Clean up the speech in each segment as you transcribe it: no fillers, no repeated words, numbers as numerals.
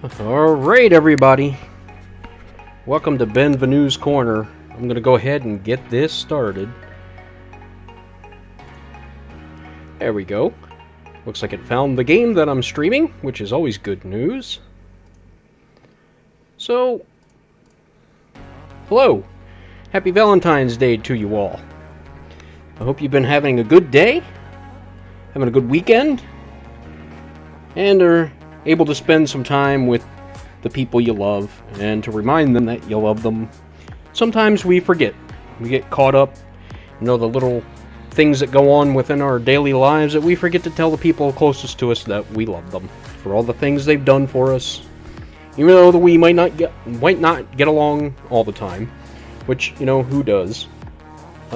Alright, everybody. Welcome to Benvenue's Corner. I'm going to go ahead and get this started. There we go. Looks like it found the game that I'm streaming, which is always good news. So, hello. Happy Valentine's Day to you all. I hope you've been having a good day, having a good weekend, and are able to spend some time with the people you love, and to remind them that you love them. Sometimes we forget. We get caught up, the little things that go on within our daily lives that we forget to tell the people closest to us that we love them for all the things they've done for us. Even though we might not get along all the time, which, who does?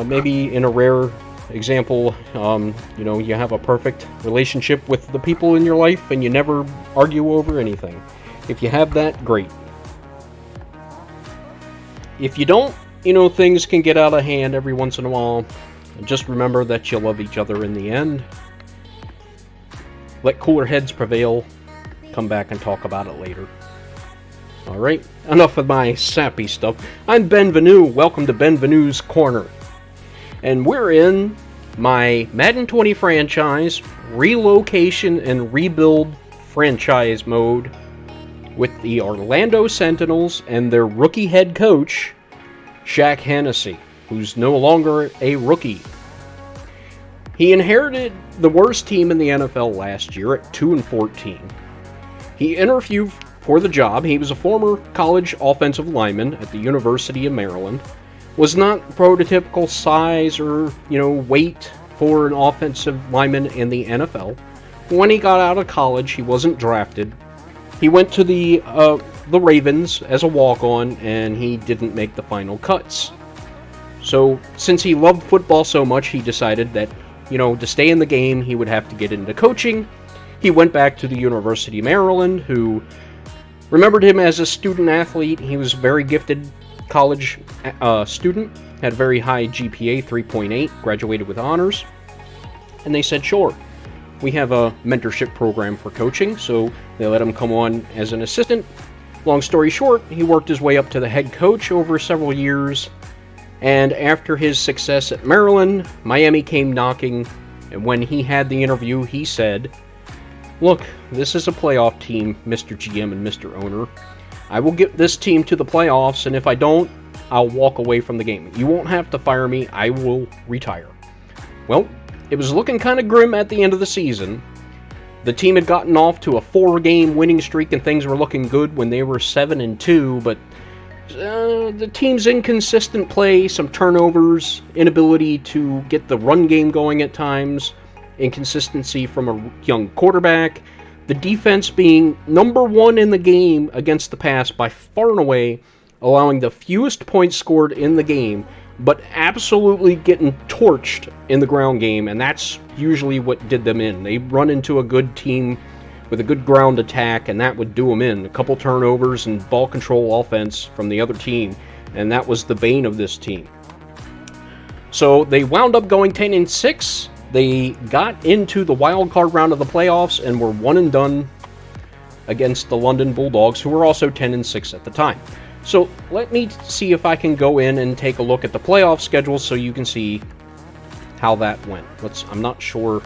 Maybe in a rare example, you have a perfect relationship with the people in your life and you never argue over anything. If you have that, great. If you don't, things can get out of hand every once in a while. And just remember that you love each other in the end. Let cooler heads prevail. Come back and talk about it later. Alright, enough of my sappy stuff. I'm Benvenue. Welcome to Benvenue's Corner. And we're in my Madden 20 franchise, Relocation and Rebuild franchise mode with the Orlando Sentinels and their rookie head coach, Shaq Hennessy, who's no longer a rookie. He inherited the worst team in the NFL last year at 2-14. He interviewed for the job. He was a former college offensive lineman at the University of Maryland. Was not prototypical size or, weight for an offensive lineman in the NFL. When he got out of college, he wasn't drafted. He went to the Ravens as a walk-on, and he didn't make the final cuts. So, since he loved football so much, he decided that, to stay in the game, he would have to get into coaching. He went back to the University of Maryland, who remembered him as a student athlete. He was a very gifted college student, had a very high GPA, 3.8, graduated with honors. And they said, sure, we have a mentorship program for coaching, so they let him come on as an assistant. Long story short, he worked his way up to the head coach over several years, and after his success at Maryland, Miami came knocking, and when he had the interview, he said, look, this is a playoff team, Mr. GM and Mr. Owner. I will get this team to the playoffs, and if I don't, I'll walk away from the game. You won't have to fire me. I will retire. Well, it was looking kind of grim at the end of the season. The team had gotten off to a 4-game winning streak, and things were looking good when they were 7-2, but the team's inconsistent play, some turnovers, inability to get the run game going at times, inconsistency from a young quarterback, the defense being number one in the game against the pass by far and away, allowing the fewest points scored in the game, but absolutely getting torched in the ground game, and that's usually what did them in. They run into a good team with a good ground attack, and that would do them in. A couple turnovers and ball control offense from the other team, and that was the bane of this team. So they wound up going 10-6. They got into the wild card round of the playoffs and were one and done against the London Bulldogs, who were also 10-6 at the time. So let me see if I can go in and take a look at the playoff schedule so you can see how that went. I'm not sure.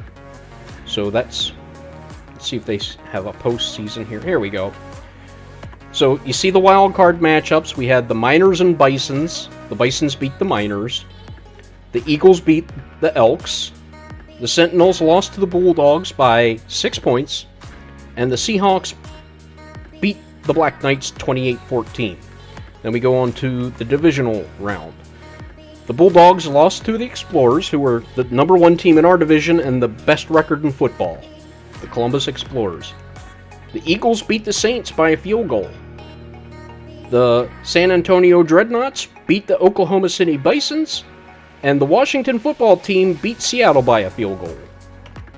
So let's see if they have a postseason here. Here we go. So you see the wild card matchups. We had the Miners and Bisons. The Bisons beat the Miners. The Eagles beat the Elks. The Sentinels lost to the Bulldogs by 6 points, and the Seahawks beat the Black Knights 28-14. Then we go on to the divisional round. The Bulldogs lost to the Explorers, who were the number one team in our division and the best record in football, the Columbus Explorers. The Eagles beat the Saints by a field goal. The San Antonio Dreadnoughts beat the Oklahoma City Bisons, and the Washington football team beat Seattle by a field goal.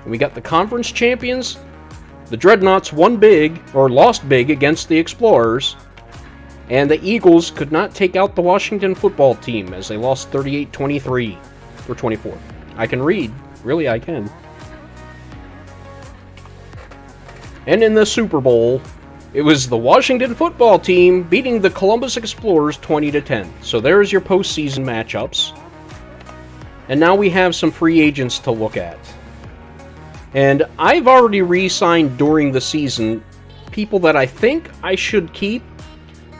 And we got the conference champions. The Dreadnoughts lost big against the Explorers, and the Eagles could not take out the Washington football team as they lost 38-23 or 24. I can read. Really, I can. And in the Super Bowl, It was the Washington football team beating the Columbus Explorers 20-10. So there's your postseason matchups. And now we have some free agents to look at. And I've already re-signed during the season people that I think I should keep.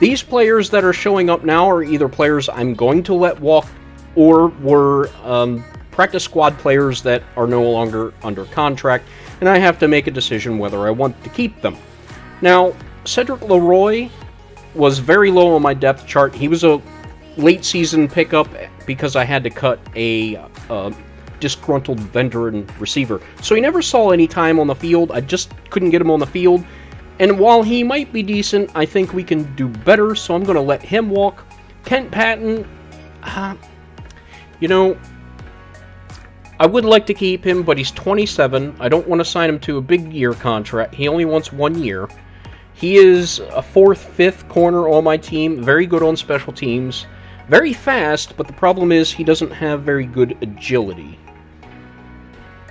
These players that are showing up now are either players I'm going to let walk or were practice squad players that are no longer under contract, and I have to make a decision whether I want to keep them. Now, Cedric Leroy was very low on my depth chart. He was a late season pickup because I had to cut a disgruntled veteran receiver. So he never saw any time on the field. I just couldn't get him on the field. And while he might be decent, I think we can do better, so I'm going to let him walk. Kent Patton, you know, I would like to keep him, but he's 27. I don't want to sign him to a big year contract. He only wants 1 year. He is a 4th, 5th corner on my team. Very good on special teams. Very fast, but the problem is he doesn't have very good agility.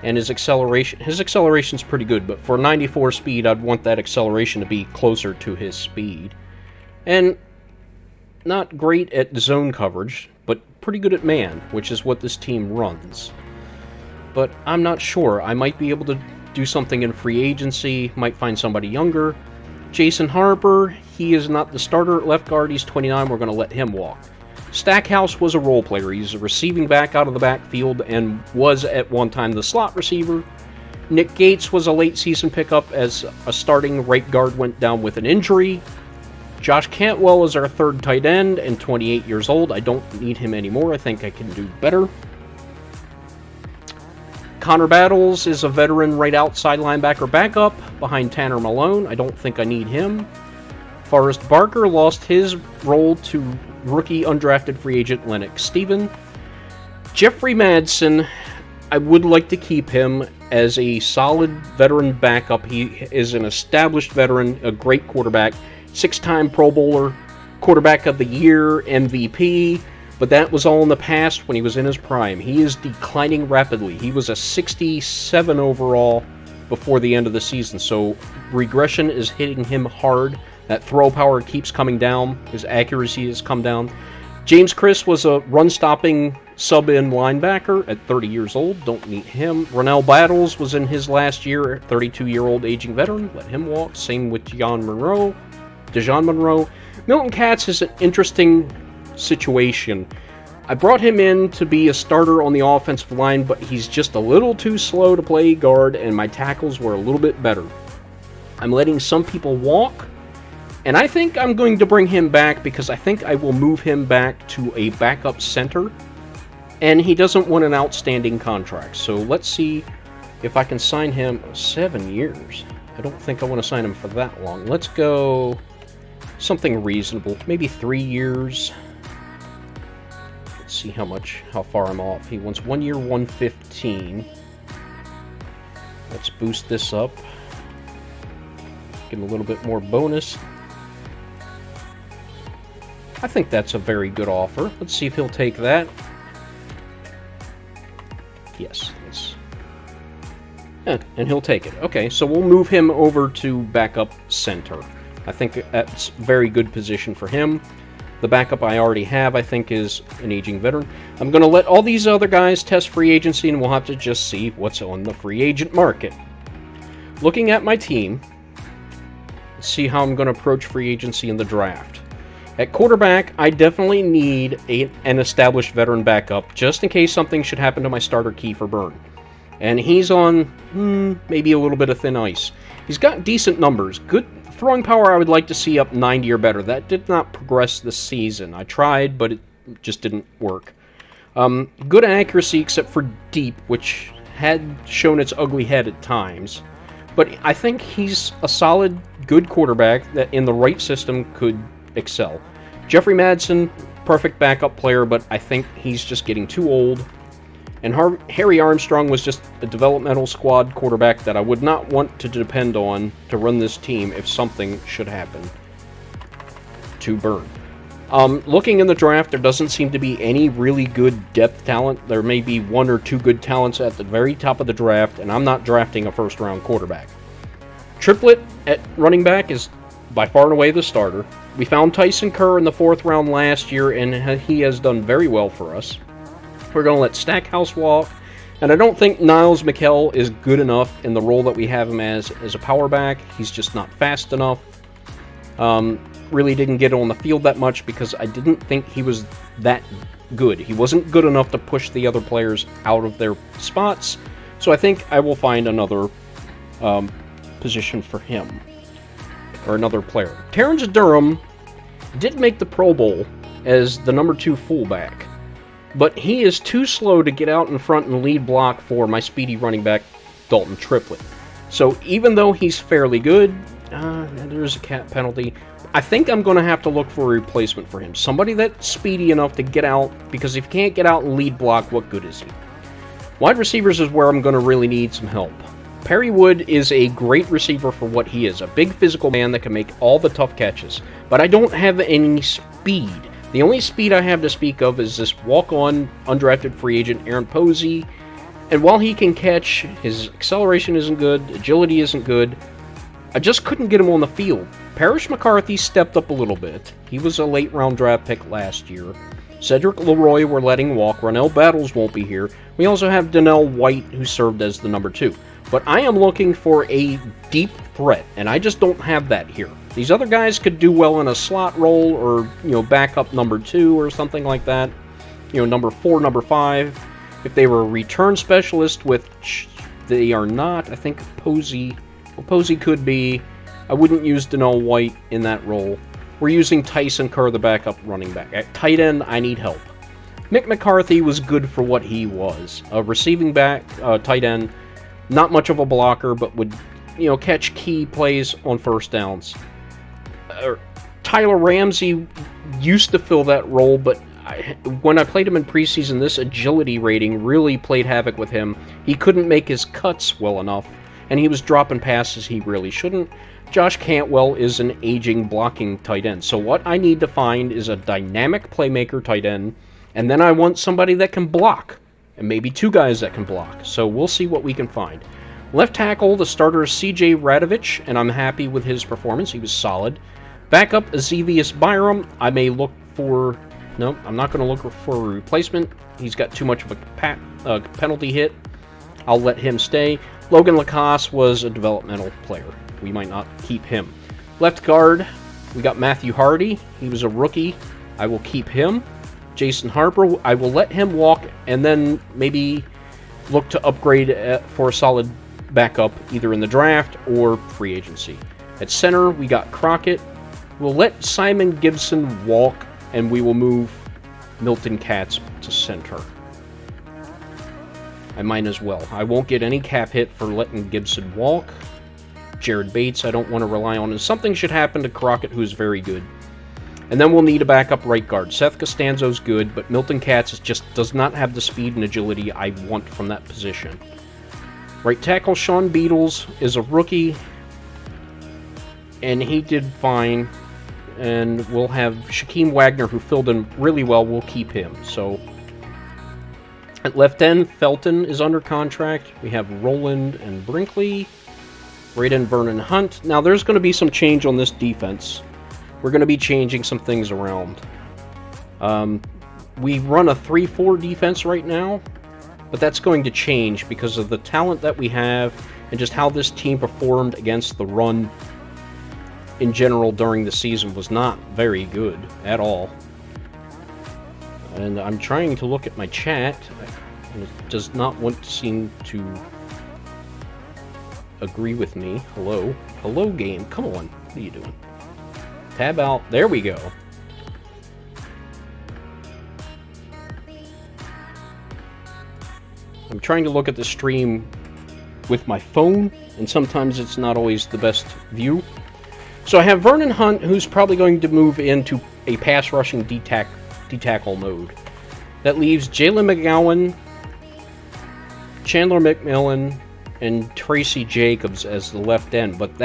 And his acceleration's pretty good, but for 94 speed, I'd want that acceleration to be closer to his speed. And not great at zone coverage, but pretty good at man, which is what this team runs. But I'm not sure. I might be able to do something in free agency, might find somebody younger. Jason Harper, he is not the starter at left guard. He's 29. We're going to let him walk. Stackhouse was a role player. He's a receiving back out of the backfield and was at one time the slot receiver. Nick Gates was a late season pickup as a starting right guard went down with an injury. Josh Cantwell is our 3rd tight end and 28 years old. I don't need him anymore. I think I can do better. Connor Battles is a veteran right outside linebacker backup behind Tanner Malone. I don't think I need him. Forrest Barker lost his role to rookie undrafted free agent Lennox Steven. Jeffrey Madsen, I would like to keep him as a solid veteran backup. He is an established veteran, a great quarterback, 6-time Pro Bowler, quarterback of the year, MVP, but that was all in the past when he was in his prime. He is declining rapidly. He was a 67 overall before the end of the season, so regression is hitting him hard. That throw power keeps coming down. His accuracy has come down. James Chris was a run-stopping sub-in linebacker at 30 years old. Don't need him. Ronell Battles was in his last year, 32-year-old aging veteran. Let him walk. Same with Dejon Monroe. Milton Katz is an interesting situation. I brought him in to be a starter on the offensive line, but he's just a little too slow to play guard, and my tackles were a little bit better. I'm letting some people walk. And I think I'm going to bring him back because I think I will move him back to a backup center. And he doesn't want an outstanding contract. So let's see if I can sign him 7 years. I don't think I want to sign him for that long. Let's go something reasonable. Maybe 3 years. Let's see how far I'm off. He wants 1 year, 115. Let's boost this up. Give him a little bit more bonus. I think that's a very good offer. Let's see if he'll take that. Yes. And he'll take it. Okay, so we'll move him over to backup center. I think that's a very good position for him. The backup I already have, I think, is an aging veteran. I'm going to let all these other guys test free agency, and we'll have to just see what's on the free agent market. Looking at my team, let's see how I'm going to approach free agency in the draft. At quarterback, I definitely need an established veteran backup, just in case something should happen to my starter Kiefer Byrne. And he's on maybe a little bit of thin ice. He's got decent numbers. Good throwing power I would like to see up 90 or better. That did not progress this season. I tried, but it just didn't work. Good accuracy except for deep, which had shown its ugly head at times. But I think he's a solid, good quarterback that in the right system could excel. Jeffrey Madsen, perfect backup player, but I think he's just getting too old. And Harry Armstrong was just a developmental squad quarterback that I would not want to depend on to run this team if something should happen to Byrne. Looking in the draft, there doesn't seem to be any really good depth talent. There may be 1 or 2 good talents at the very top of the draft, and I'm not drafting a first-round quarterback. Triplett at running back is by far and away the starter. We found Tyson Kerr in the 4th round last year, and he has done very well for us. We're going to let Stackhouse walk, and I don't think Niles McKell is good enough in the role that we have him as a power back. He's just not fast enough. Really didn't get on the field that much because I didn't think he was that good. He wasn't good enough to push the other players out of their spots, so I think I will find another position for him, or another player. Terrence Durham did make the Pro Bowl as the number 2 fullback, but he is too slow to get out in front and lead block for my speedy running back, Dalton Triplett. So even though he's fairly good, there's a cap penalty. I think I'm going to have to look for a replacement for him. Somebody that's speedy enough to get out, because if he can't get out and lead block, what good is he? Wide receivers is where I'm going to really need some help. Perry Wood is a great receiver for what he is, a big physical man that can make all the tough catches. But I don't have any speed. The only speed I have to speak of is this walk-on, undrafted free agent Aaron Posey. And while he can catch, his acceleration isn't good, agility isn't good. I just couldn't get him on the field. Parrish McCarthy stepped up a little bit. He was a late-round draft pick last year. Cedric Leroy we're letting walk. Ronell Battles won't be here. We also have Donnell White, who served as the number 2. But I am looking for a deep threat, and I just don't have that here. These other guys could do well in a slot role, or, backup number 2 or something like that. Number 4, number 5. If they were a return specialist, which they are not, I think Posey could be. I wouldn't use Donnell White in that role. We're using Tyson Kerr, the backup running back. At tight end, I need help. Mick McCarthy was good for what he was. A receiving back, tight end, not much of a blocker, but would, catch key plays on first downs. Tyler Ramsey used to fill that role, but when I played him in preseason, this agility rating really played havoc with him. He couldn't make his cuts well enough, and he was dropping passes he really shouldn't. Josh Cantwell is an aging blocking tight end. So what I need to find is a dynamic playmaker tight end, and then I want somebody that can block, and maybe 2 guys that can block. So we'll see what we can find. Left tackle, the starter is C.J. Radovich, and I'm happy with his performance. He was solid. Backup, Azevius Byram. I may look for... No, I'm not going to look for a replacement. He's got too much of a penalty hit. I'll let him stay. Logan Lacoste was a developmental player. We might not keep him. Left guard, we got Matthew Hardy. He was a rookie. I will keep him. Jason Harper, I will let him walk and then maybe look to upgrade for a solid backup either in the draft or free agency. At center, we got Crockett. We'll let Simon Gibson walk, and we will move Milton Katz to center. I might as well. I won't get any cap hit for letting Gibson walk. Jared Bates, I don't want to rely on. And something should happen to Crockett, who's very good. And then we'll need a backup right guard. Seth Costanzo's good, but Milton Katz just does not have the speed and agility I want from that position. Right tackle, Sean Beatles is a rookie, and he did fine. And we'll have Shaquem Wagner, who filled in really well. We'll keep him. So at left end, Felton is under contract. We have Roland and Brinkley. Right end, Vernon Hunt. Now, there's going to be some change on this defense. We're going to be changing some things around. We run a 3-4 defense right now, but that's going to change because of the talent that we have and just how this team performed against the run in general during the season was not very good at all. And I'm trying to look at my chat, and it does not want to seem to agree with me. Hello? Hello, game. Come on. What are you doing? Tab out. There we go. I'm trying to look at the stream with my phone, and sometimes it's not always the best view. So I have Vernon Hunt, who's probably going to move into a pass rushing D-tackle mode. That leaves Jalen McGowan, Chandler McMillan, and Tracy Jacobs as the left end. But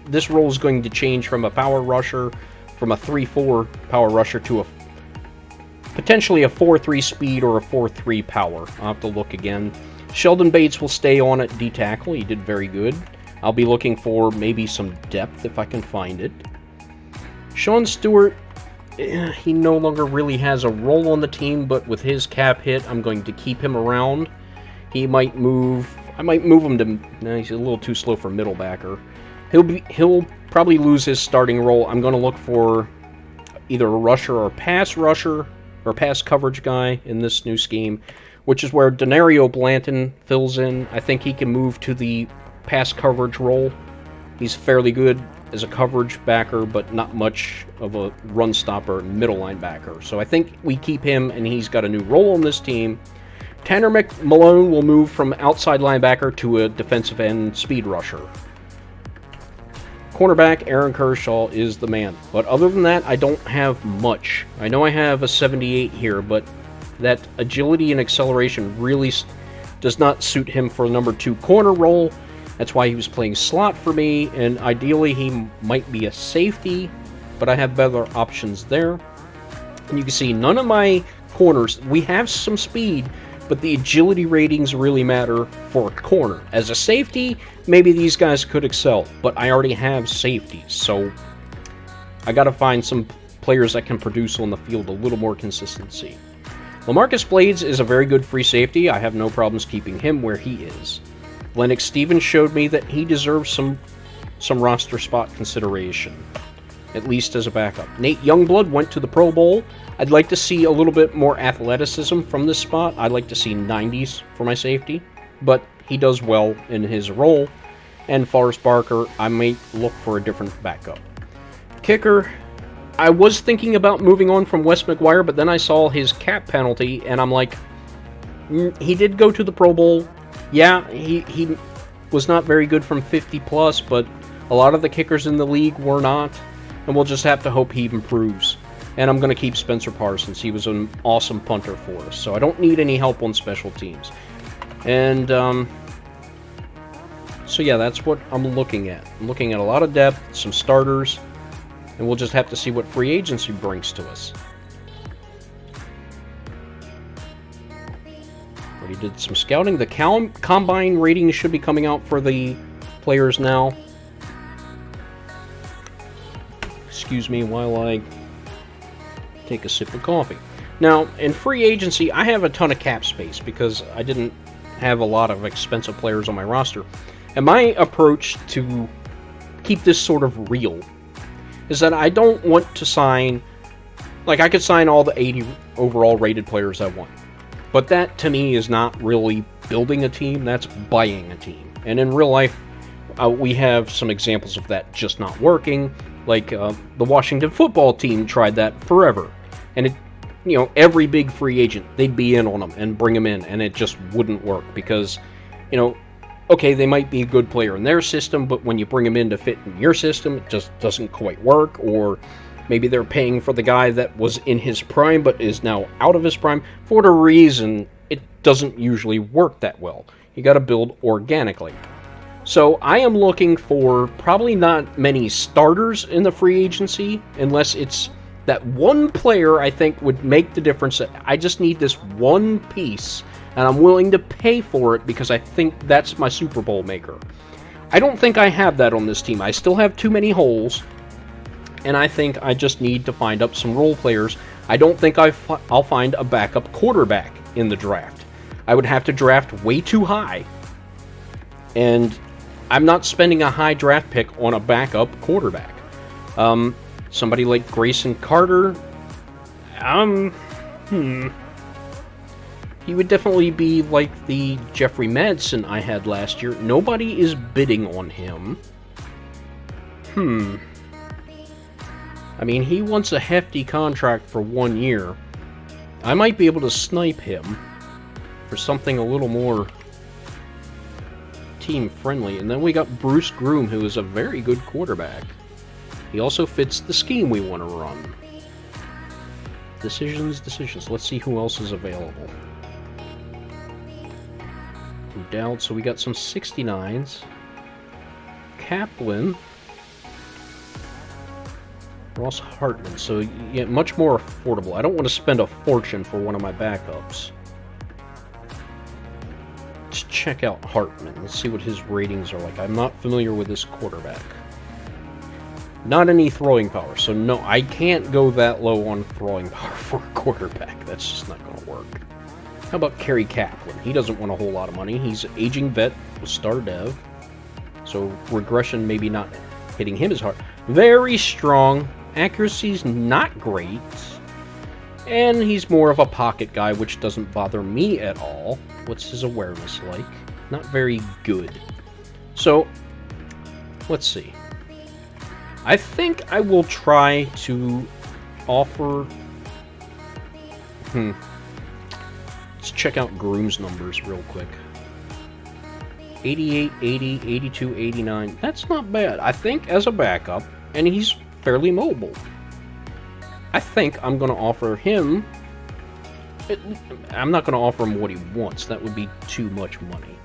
this role is going to change from a power rusher, from a 3-4 power rusher to potentially a 4-3 speed or a 4-3 power. I'll have to look again. Sheldon Bates will stay on at D-tackle. He did very good. I'll be looking for maybe some depth if I can find it. Sean Stewart, he no longer really has a role on the team, but with his cap hit, I'm going to keep him around. He might move. I might move him to. No, he's a little too slow for middle backer. He'll probably lose his starting role. I'm going to look for either a rusher or pass coverage guy in this new scheme, which is where Denario Blanton fills in. I think he can move to the pass coverage role. He's fairly good as a coverage backer, but not much of a run stopper middle linebacker. So I think we keep him, and he's got a new role on this team. Tanner McMalone will move from outside linebacker to a defensive end speed rusher. Cornerback Aaron Kershaw is the man. But other than that, I don't have much. I know I have a 78 here, but that agility and acceleration really does not suit him for a number 2 corner role. That's why he was playing slot for me, and ideally he might be a safety, but I have better options there. And you can see none of my corners, we have some speed, but the agility ratings really matter for a corner. As a safety, maybe these guys could excel, but I already have safeties, so I got to find some players that can produce on the field a little more consistency. LaMarcus Blades is a very good free safety. I have no problems keeping him where he is. Lennox Stevens showed me that he deserves some roster spot consideration, at least as a backup. Nate Youngblood went to the Pro Bowl. I'd like to see a little bit more athleticism from this spot. I'd like to see 90s for my safety, but he does well in his role. And Forrest Barker, I might look for a different backup. Kicker, I was thinking about moving on from Wes McGuire, but then I saw his cap penalty, and I'm like, he did go to the Pro Bowl. Yeah, he was not very good from 50 plus, but a lot of the kickers in the league were not, and we'll just have to hope he improves. And I'm going to keep Spencer Parsons. He was an awesome punter for us, so I don't need any help on special teams. And so yeah, that's what I'm looking at. I'm looking at a lot of depth, some starters, and we'll just have to see what free agency brings to us. Already did some scouting. The combine ratings should be coming out for the players now. Excuse me while I take a sip of coffee. Now, in free agency, I have a ton of cap space because I didn't have a lot of expensive players on my roster. And my approach to keep this sort of real is that I don't want to sign, like I could sign all the 80 overall rated players I want. But that, to me, is not really building a team, that's buying a team. And in real life, we have some examples of that just not working. Like, the Washington football team tried that forever. And it, every big free agent, they'd be in on them and bring them in, and it just wouldn't work because, okay, they might be a good player in their system, but when you bring them in to fit in your system, it just doesn't quite work. Or maybe they're paying for the guy that was in his prime but is now out of his prime. For whatever reason, it doesn't usually work that well. You got to build organically. So I am looking for probably not many starters in the free agency, unless it's that one player I think would make the difference. I just need this one piece, and I'm willing to pay for it because I think that's my Super Bowl maker. I don't think I have that on this team. I still have too many holes, and I think I just need to find up some role players. I don't think I'll find a backup quarterback in the draft. I would have to draft way too high, and I'm not spending a high draft pick on a backup quarterback. Somebody like Grayson Carter, he would definitely be like the Jeffrey Madsen I had last year. Nobody is bidding on him. I mean, he wants a hefty contract for 1 year. I might be able to snipe him for something a little more team-friendly. And then we got Bruce Groom, who is a very good quarterback. He also fits the scheme we want to run. Decisions. Let's see who else is available. Doubt. So we got some 69s. Kaplan. Ross Hartman. So yeah, much more affordable. I don't want to spend a fortune for one of my backups. Let's check out Hartman. Let's see what his ratings are like. I'm not familiar with this quarterback. Not any throwing power. So no, I can't go that low on throwing power for a quarterback. That's just not going to work. How about Kerry Kaplan? He doesn't want a whole lot of money. He's an aging vet with star dev. So regression maybe not hitting him as hard. Very strong. Accuracy's not great. And he's more of a pocket guy, which doesn't bother me at all. What's his awareness like? Not very good. So, let's see. I think I will try to offer... Let's check out Groom's numbers real quick. 88, 80, 82, 89. That's not bad. I think as a backup, and he's fairly mobile. I think I'm going to offer him... I'm not going to offer him what he wants. That would be too much money.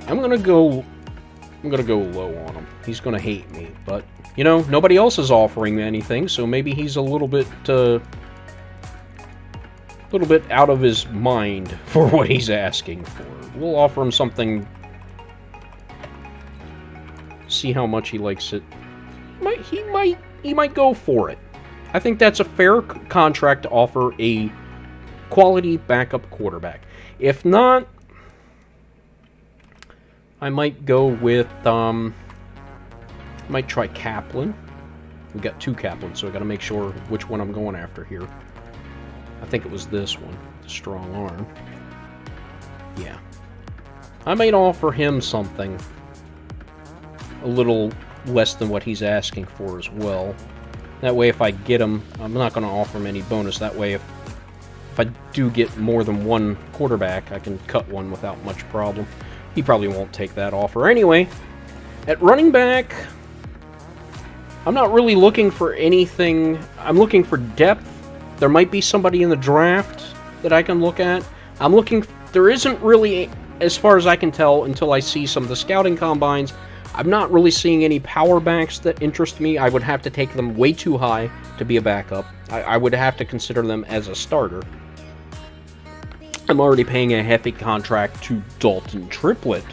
I'm going to go low on him. He's going to hate me, but, you know, nobody else is offering me anything, so maybe he's a little bit out of his mind for what he's asking for. We'll offer him something. See how much he likes it. He might go for it. I think that's a fair contract to offer a quality backup quarterback. If not, I might go with, might try Kaplan. We got 2 Kaplans, so I got to make sure which one I'm going after here. I think it was this one, the strong arm. Yeah. I might offer him something a little less than what he's asking for as well. That way, if I get him, I'm not going to offer him any bonus. That way, if I do get more than one quarterback, I can cut one without much problem. He probably won't take that offer. Anyway, at running back, I'm not really looking for anything. I'm looking for depth. There might be somebody in the draft that I can look at. There isn't really, as far as I can tell, until I see some of the scouting combines, I'm not really seeing any power backs that interest me. I would have to take them way too high to be a backup. I would have to consider them as a starter. I'm already paying a hefty contract to Dalton Triplett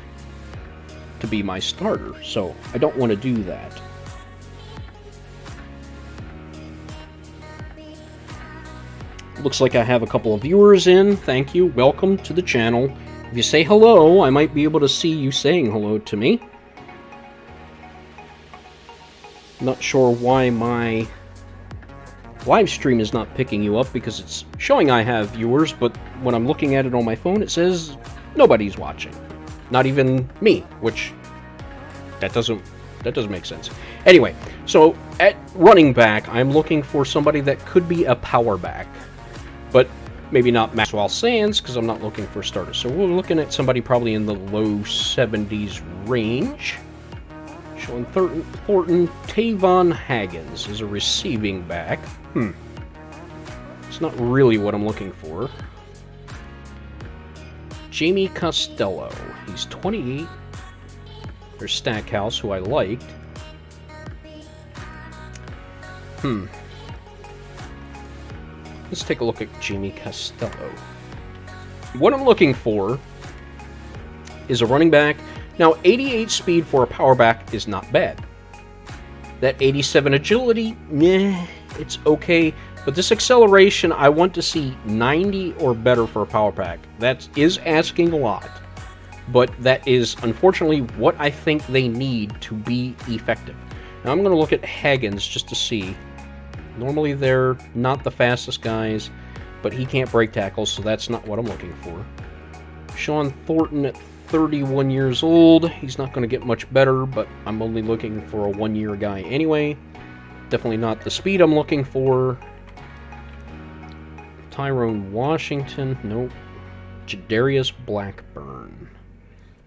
to be my starter, so I don't want to do that. Looks like I have a couple of viewers in. Thank you. Welcome to the channel. If you say hello, I might be able to see you saying hello to me. Not sure why my live stream is not picking you up, because it's showing I have viewers, but when I'm looking at it on my phone, it says nobody's watching. Not even me, which that doesn't make sense. Anyway, so at running back, I'm looking for somebody that could be a power back, but maybe not Maxwell Sands, because I'm not looking for starters. So we're looking at somebody probably in the low 70s range. Showing Thornton Tavon Haggins is a receiving back. It's not really what I'm looking for. Jamie Costello. He's 28. There's Stackhouse, who I liked. Let's take a look at Jamie Costello. What I'm looking for is a running back. Now, 88 speed for a power back is not bad. That 87 agility, meh, it's okay. But this acceleration, I want to see 90 or better for a power back. That is asking a lot. But that is, unfortunately, what I think they need to be effective. Now, I'm going to look at Haggins just to see. Normally, they're not the fastest guys, but he can't break tackles, so that's not what I'm looking for. Sean Thornton at 31 years old. He's not going to get much better, but I'm only looking for a one-year guy anyway. Definitely not the speed I'm looking for. Tyrone Washington, nope. Jadarius Blackburn.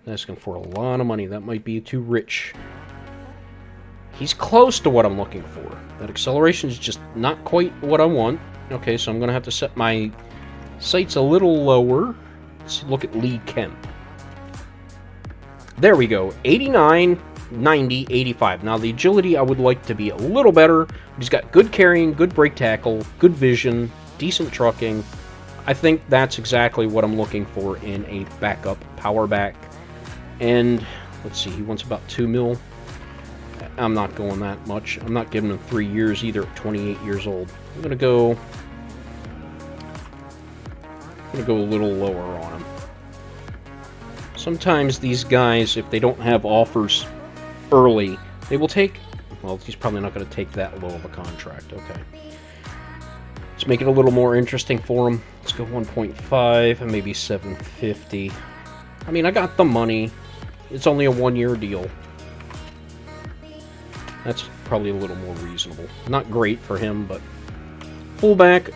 Asking for a lot of money. That might be too rich. He's close to what I'm looking for. That acceleration is just not quite what I want. Okay, so I'm going to have to set my sights a little lower. Let's look at Lee Kemp. There we go. 89, 90, 85. Now, the agility I would like to be a little better. He's got good carrying, good break tackle, good vision, decent trucking. I think that's exactly what I'm looking for in a backup power back. And, let's see, he wants about $2 million. I'm not going that much. I'm not giving him 3 years either at 28 years old. I'm gonna go a little lower on him. Sometimes these guys, if they don't have offers early, they will take... Well, he's probably not going to take that low of a contract. Okay. Let's make it a little more interesting for him. Let's go 1.5 and maybe 750. I mean, I got the money. It's only a 1-year deal. That's probably a little more reasonable. Not great for him, but fullback...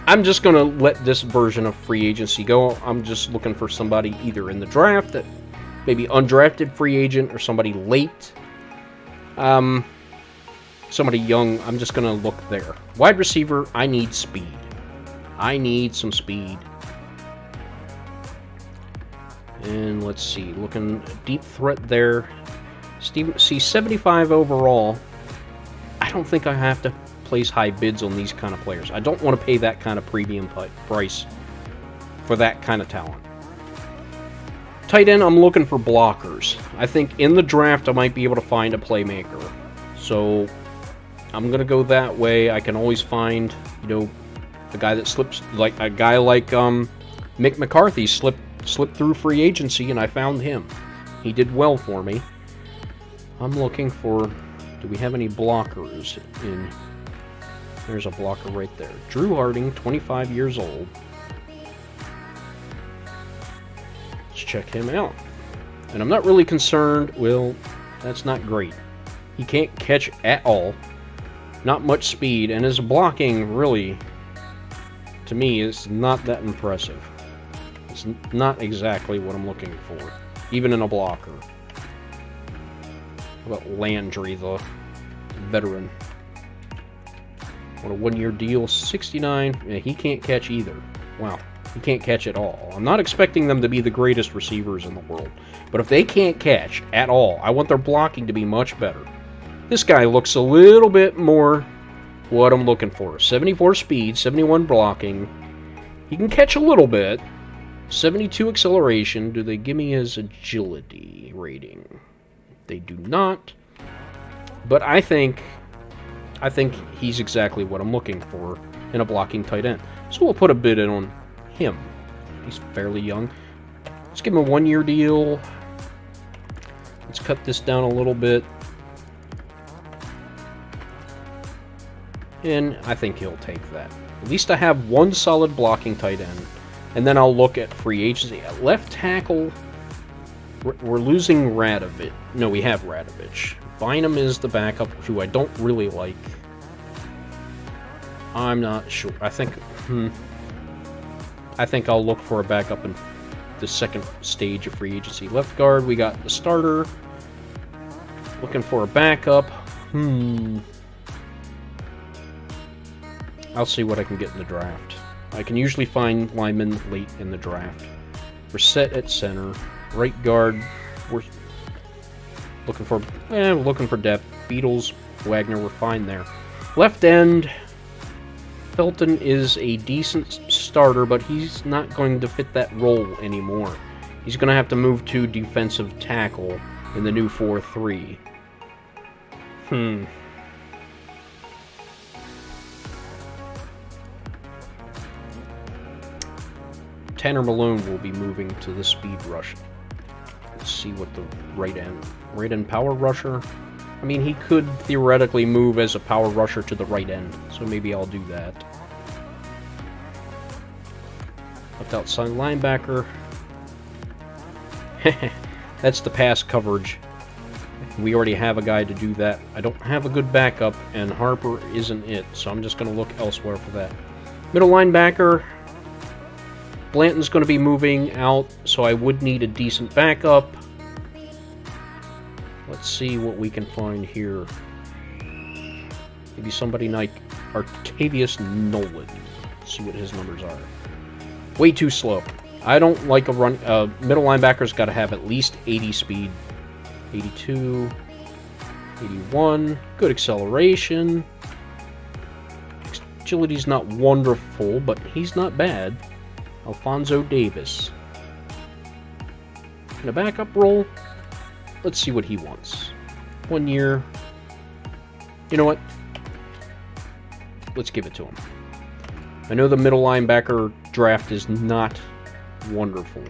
I'm just going to let this version of free agency go. I'm just looking for somebody either in the draft, that maybe undrafted free agent, or somebody late. Somebody young. I'm just going to look there. Wide receiver, I need speed. I need some speed. And let's see. Looking deep threat there. See, 75 overall. I don't think I have to place high bids on these kind of players. I don't want to pay that kind of premium price for that kind of talent. Tight end, I'm looking for blockers. I think in the draft I might be able to find a playmaker. So I'm going to go that way. I can always find, you know, a guy that slips, like a guy like Mick McCarthy slipped through free agency, and I found him. He did well for me. I'm looking for, do we have any blockers in? There's a blocker right there. Drew Harding, 25 years old. Let's check him out. And I'm not really concerned. Well, that's not great. He can't catch at all. Not much speed. And his blocking, really, to me, is not that impressive. It's not exactly what I'm looking for, even in a blocker. How about Landry, the veteran? On a 1-year deal, 69. Yeah, he can't catch either. Wow, he can't catch at all. I'm not expecting them to be the greatest receivers in the world, but if they can't catch at all, I want their blocking to be much better. This guy looks a little bit more what I'm looking for. 74 speed, 71 blocking. He can catch a little bit. 72 acceleration. Do they give me his agility rating? They do not. But I think he's exactly what I'm looking for in a blocking tight end. So we'll put a bid in on him. He's fairly young. Let's give him a 1-year deal. Let's cut this down a little bit. And I think he'll take that. At least I have one solid blocking tight end. And then I'll look at free agency. At left tackle, we're losing Radovich. No, we have Radovich. Bynum is the backup, who I don't really like. I'm not sure. I think I'll look for a backup in the second stage of free agency. Left guard, we got the starter. Looking for a backup. I'll see what I can get in the draft. I can usually find linemen late in the draft. We're set at center. Right guard, we're looking for depth. Beatles, Wagner, we're fine there. Left end, Felton is a decent starter, but he's not going to fit that role anymore. He's going to have to move to defensive tackle in the new 4-3. Tanner Malone will be moving to the speed rush. Let's see what the right end power rusher. I mean, he could theoretically move as a power rusher to the right end, so maybe I'll do that. Left outside linebacker. That's the pass coverage. We already have a guy to do that. I don't have a good backup, and Harper isn't it, so I'm just going to look elsewhere for that. Middle linebacker. Blanton's going to be moving out, so I would need a decent backup. Let's see what we can find here. Maybe somebody like Artavius Nolan. Let's see what his numbers are. Way too slow. I don't like a run. Middle linebacker's got to have at least 80 speed. 82, 81. Good acceleration. Agility's not wonderful, but he's not bad. Alfonso Davis. In a backup role, let's see what he wants. 1 year. You know what? Let's give it to him. I know the middle linebacker draft is not wonderful.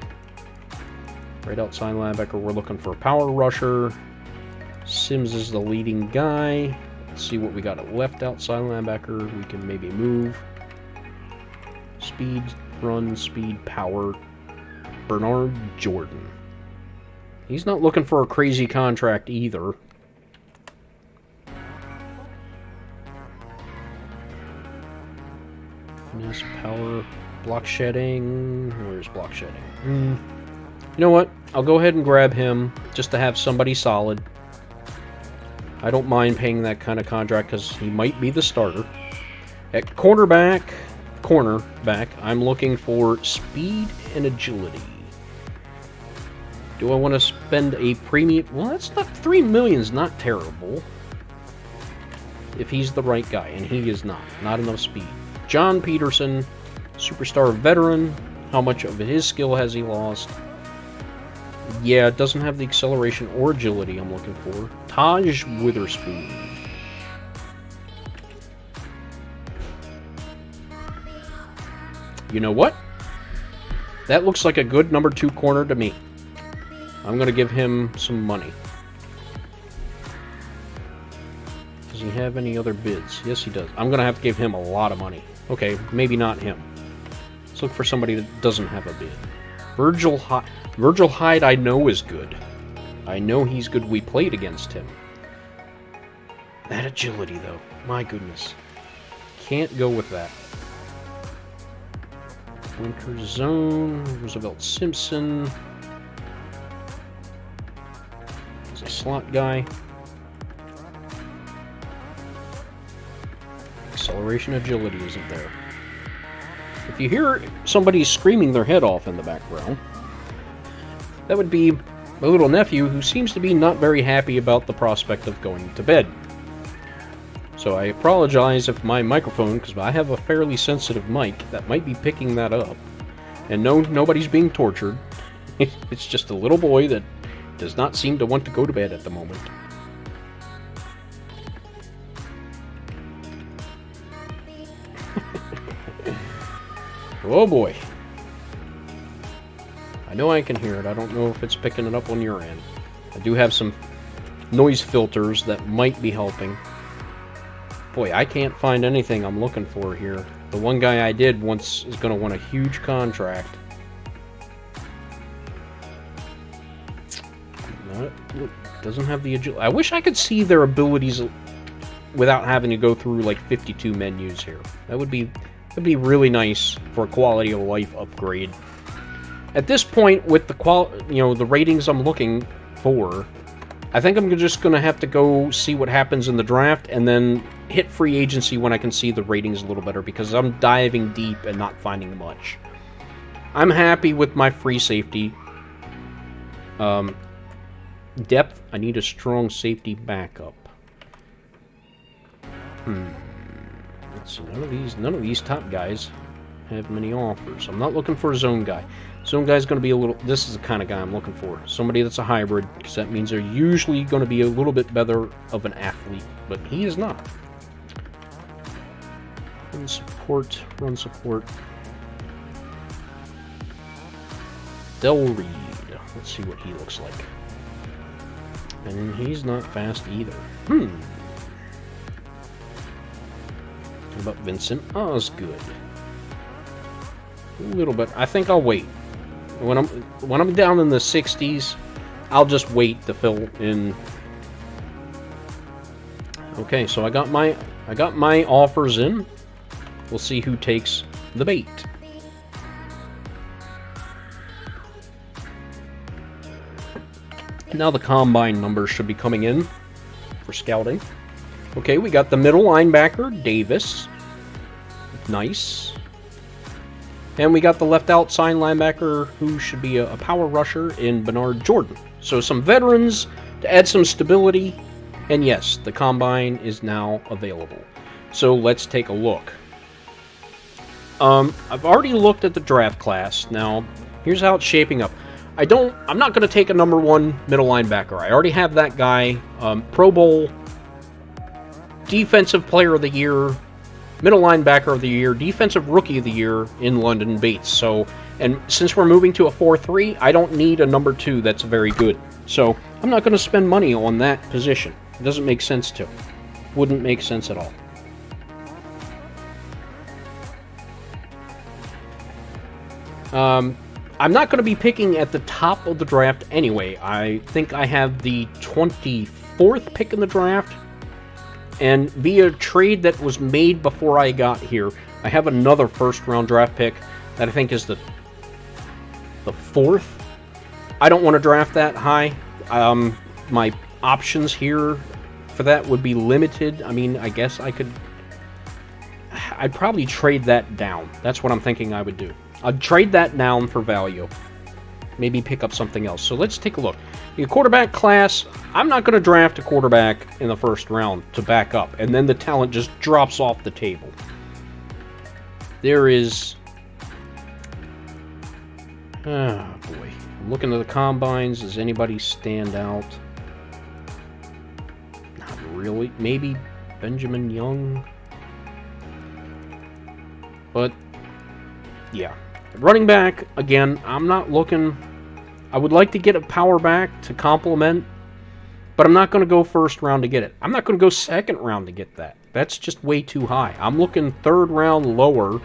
Right outside linebacker, we're looking for a power rusher. Sims is the leading guy. Let's see what we got at left outside linebacker. We can maybe move. Speed, run, speed, power. Bernard Jordan. He's not looking for a crazy contract either. Finesse, power, block shedding. Where's block shedding? You know what? I'll go ahead and grab him just to have somebody solid. I don't mind paying that kind of contract because he might be the starter. At cornerback, I'm looking for speed and agility. Do I want to spend a premium? Well, that's not $3 million's not terrible. If he's the right guy, and he is not. Not enough speed. John Peterson, superstar veteran. How much of his skill has he lost? Yeah, it doesn't have the acceleration or agility I'm looking for. Taj Witherspoon. You know what? That looks like a good number 2 corner to me. I'm going to give him some money. Does he have any other bids? Yes, he does. I'm going to have to give him a lot of money. Okay, maybe not him. Let's look for somebody that doesn't have a bid. Virgil Hyde I know is good. I know he's good. We played against him. That agility, though. My goodness. Can't go with that. Winter Zone. Roosevelt Simpson. He's a slot guy. Acceleration, agility isn't there. If you hear somebody screaming their head off in the background, that would be my little nephew, who seems to be not very happy about the prospect of going to bed. So I apologize if my microphone, because I have a fairly sensitive mic, that might be picking that up. And no, nobody's being tortured. It's just a little boy that does not seem to want to go to bed at the moment. Oh boy. I know I can hear it. I don't know if it's picking it up on your end. I do have some noise filters that might be helping. Boy, I can't find anything I'm looking for here. The one guy I did once is going to want a huge contract. Doesn't have the agility. I wish I could see their abilities without having to go through like 52 menus here. That would be really nice for a quality of life upgrade. At this point, with the the ratings I'm looking for, I think I'm just going to have to go see what happens in the draft and then hit free agency when I can see the ratings a little better, because I'm diving deep and not finding much. I'm happy with my free safety. Depth, I need a strong safety backup. Let's see, none of these top guys have many offers. I'm not looking for a zone guy. Zone guy's going to be a little... This is the kind of guy I'm looking for. Somebody that's a hybrid, because that means they're usually going to be a little bit better of an athlete, but he is not. Run support. Del Reid. Let's see what he looks like. And he's not fast either. What about Vincent Osgood? A little bit. I think I'll wait. When I'm down in the 60s, I'll just wait to fill in. Okay, so I got my offers in. We'll see who takes the bait. Now the combine numbers should be coming in for scouting. Okay, we got the middle linebacker, Davis. Nice. And we got the left outside linebacker, who should be a power rusher, in Bernard Jordan. So some veterans to add some stability. And yes, the combine is now available. So let's take a look. I've already looked at the draft class. Now, here's how it's shaping up. I'm not going to take a number 1 middle linebacker. I already have that guy. Pro Bowl, Defensive Player of the Year, Middle Linebacker of the Year, Defensive Rookie of the Year in London Bates. So, and since we're moving to a 4-3, I don't need a number 2 that's very good. So, I'm not going to spend money on that position. It doesn't make sense to. Wouldn't make sense at all. I'm not going to be picking at the top of the draft anyway. I think I have the 24th pick in the draft. And via trade that was made before I got here, I have another first-round draft pick that I think is the 4th. I don't want to draft that high. My options here for that would be limited. I mean, I guess I'd probably trade that down. That's what I'm thinking I would do. I'd trade that down for value. Maybe pick up something else. So let's take a look. The quarterback class, I'm not going to draft a quarterback in the first round to back up, and then the talent just drops off the table. There is... Oh, boy. I'm looking at the combines. Does anybody stand out? Not really. Maybe Benjamin Young? But, yeah. Running back, again, I'm not looking... I would like to get a power back to complement, but I'm not going to go first round to get it. I'm not going to go second round to get that. That's just way too high. I'm looking third round lower.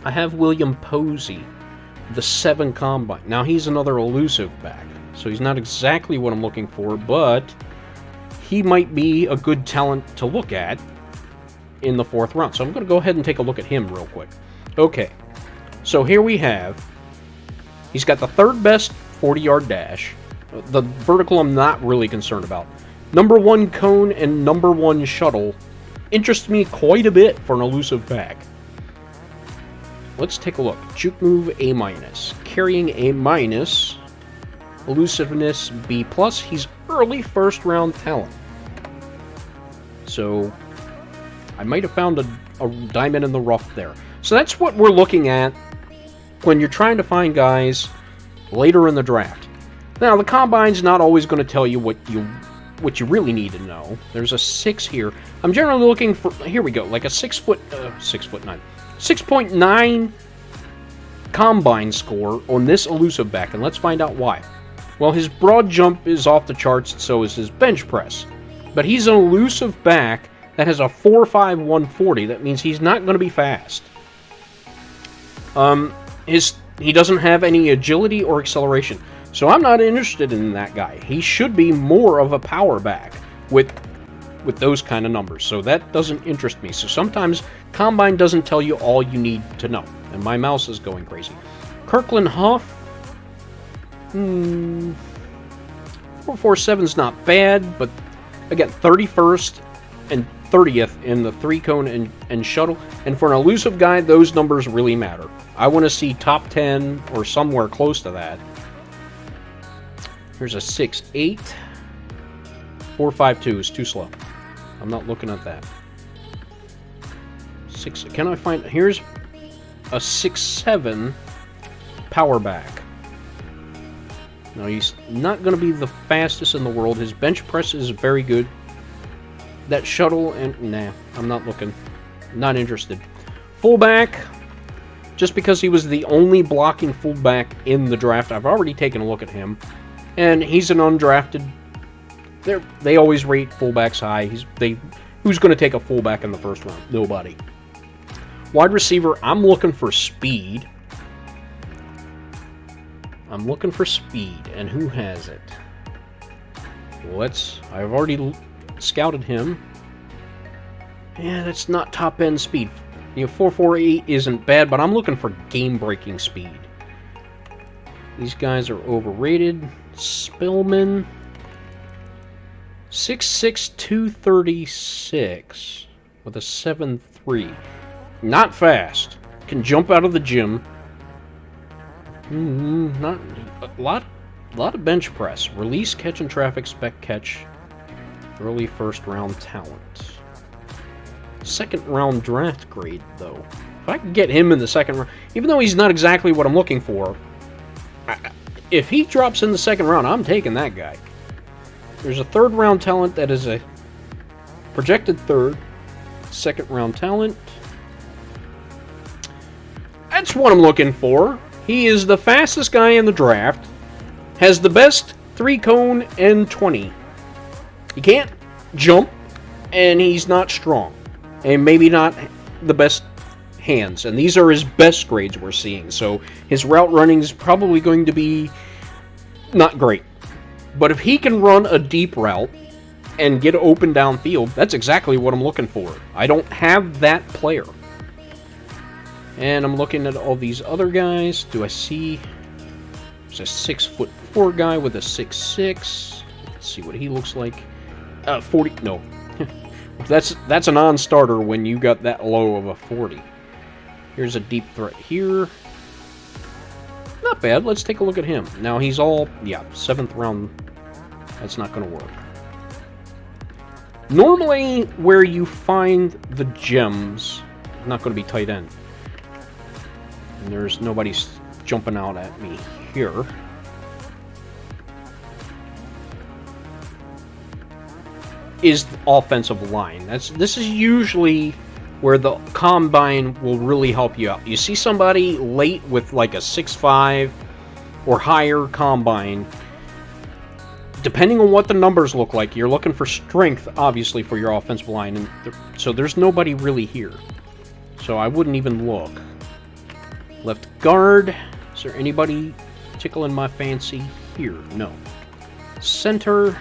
I have William Posey, the 7 combine. Now, he's another elusive back, so he's not exactly what I'm looking for, but he might be a good talent to look at in the 4th round. So I'm going to go ahead and take a look at him real quick. Okay. So here we have, he's got the 3rd best 40-yard dash. The vertical I'm not really concerned about. Number 1 cone and number 1 shuttle interest me quite a bit for an elusive back. Let's take a look. Juke move A-, carrying A-, elusiveness B+. He's early first-round talent. So I might have found a diamond in the rough there. So that's what we're looking at when you're trying to find guys later in the draft. Now, the combine's not always going to tell you what you really need to know. There's a 6 here. I'm generally looking for, here we go, like a 6.9 combine score on this elusive back, and let's find out why. Well, his broad jump is off the charts, so is his bench press. But he's an elusive back that has a 4.5 140. That means he's not going to be fast. He doesn't have any agility or acceleration, so I'm not interested in that guy. He should be more of a power back with those kind of numbers, so that doesn't interest me. So sometimes Combine doesn't tell you all you need to know, and my mouse is going crazy. Kirkland Huff, 4.47's not bad, but again, 31st and 30th in the 3-cone and shuttle. And for an elusive guy, those numbers really matter. I want to see top 10 or somewhere close to that. Here's a 6.8. 4.52 is too slow. I'm not looking at that. 6. Can I find... Here's a 6.7 power back. Now, he's not going to be the fastest in the world. His bench press is very good. That shuttle, and nah, I'm not looking. Not interested. Fullback, just because he was the only blocking fullback in the draft, I've already taken a look at him. And he's an undrafted. They always rate fullbacks high. Who's going to take a fullback in the first round? Nobody. Wide receiver, I'm looking for speed. I'm looking for speed, and who has it? I've already scouted him. Yeah, that's not top-end speed. 4.48 isn't bad, but I'm looking for game-breaking speed. These guys are overrated. Spillman, 6'6", 236 with a 7.3. Not fast. Can jump out of the gym. Not a lot of bench press. Release, catch, and traffic, spec catch. Early first round talent. 2nd round draft grade, though. If I can get him in the 2nd round, even though he's not exactly what I'm looking for, If he drops in the second round, I'm taking that guy. There's a third round talent that is a projected third. Second round talent. That's what I'm looking for. He is the fastest guy in the draft. Has the best 3-cone and 20. He can't jump, and he's not strong. And maybe not the best hands. And these are his best grades we're seeing. So his route running is probably going to be not great. But if he can run a deep route and get open downfield, that's exactly what I'm looking for. I don't have that player. And I'm looking at all these other guys. Do I see... There's a 6'4" guy with a 6'6". Let's see what he looks like. 40... No. That's a non-starter when you got that low of a 40. Here's a deep threat here. Not bad. Let's take a look at him. Now he's all... Yeah, 7th round. That's not going to work. Normally, where you find the gems... Not going to be tight end. And there's nobody jumping out at me here. Is the offensive line. This is usually where the combine will really help you out. You see somebody late with like a 6'5" or higher combine. Depending on what the numbers look like, you're looking for strength, obviously, for your offensive line. And so there's nobody really here. So I wouldn't even look. Left guard. Is there anybody tickling my fancy here? No. Center.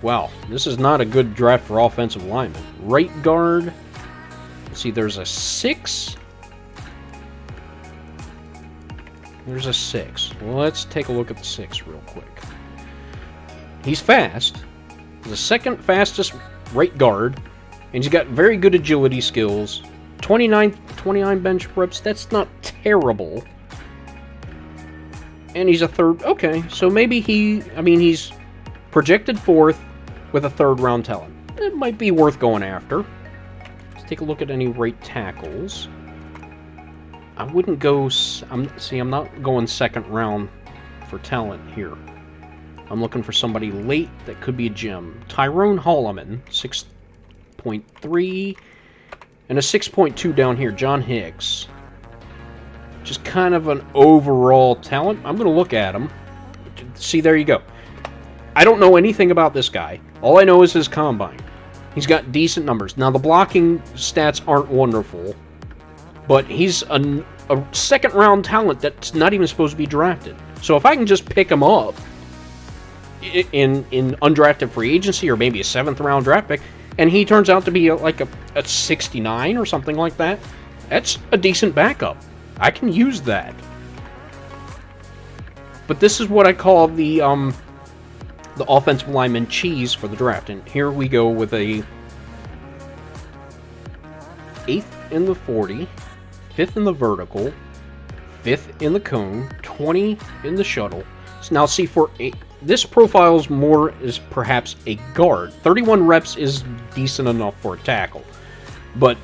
Wow, this is not a good draft for offensive linemen. Right guard. Let's see, there's a 6. There's a 6. Well, let's take a look at the 6 real quick. He's fast. He's the second fastest right guard. And he's got very good agility skills. 29 bench reps, that's not terrible. And he's a third... Okay, so maybe he's projected 4th with a 3rd round talent. It might be worth going after. Let's take a look at any right tackles. I wouldn't go... I'm not going 2nd round for talent here. I'm looking for somebody late that could be a gem. Tyrone Holloman, 6.3... And a 6.2 down here, John Hicks. Just kind of an overall talent. I'm going to look at him. See, there you go. I don't know anything about this guy. All I know is his combine. He's got decent numbers. Now, the blocking stats aren't wonderful. But he's a 2nd round talent that's not even supposed to be drafted. So if I can just pick him up in undrafted free agency or maybe a 7th round draft pick, and he turns out to be like a 69 or something like that, that's a decent backup. I can use that. But this is what I call the offensive lineman cheese for the draft. And here we go with a 8th in the 40, 5th in the vertical, 5th in the cone, 20 in the shuttle. So now see, for this profile is perhaps a guard. 31 reps is decent enough for a tackle. But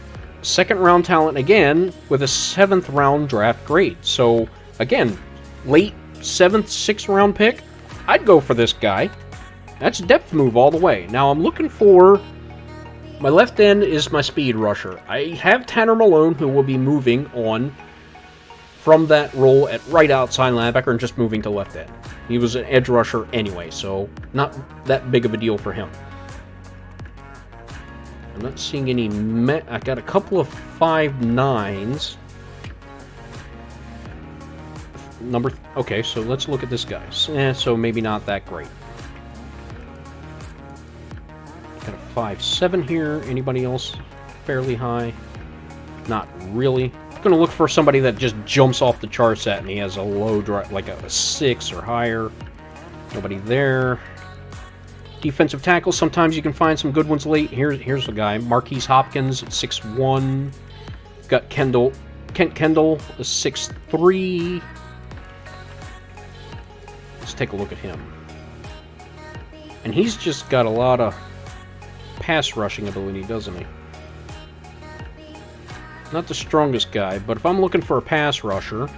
2nd round talent again with a 7th round draft grade. So again, late 7th, 6th round pick, I'd go for this guy. That's depth move all the way. Now I'm looking for... My left end is my speed rusher. I have Tanner Malone, who will be moving on from that role at right outside linebacker and just moving to left end. He was an edge rusher anyway, so not that big of a deal for him. I'm not seeing any... I got a couple of 5'9s. Okay, so let's look at this guy. So maybe not that great. Got a 5'7 here. Anybody else fairly high? Not really. I'm going to look for somebody that just jumps off the charts at me as a low drive, like a 6 or higher. Nobody there. Defensive tackle, sometimes you can find some good ones late. Here's the guy, Marquise Hopkins at 6'1". Got Kent Kendall, a 6'3". Let's take a look at him. And he's just got a lot of pass rushing ability, doesn't he? Not the strongest guy, but if I'm looking for a pass rusher,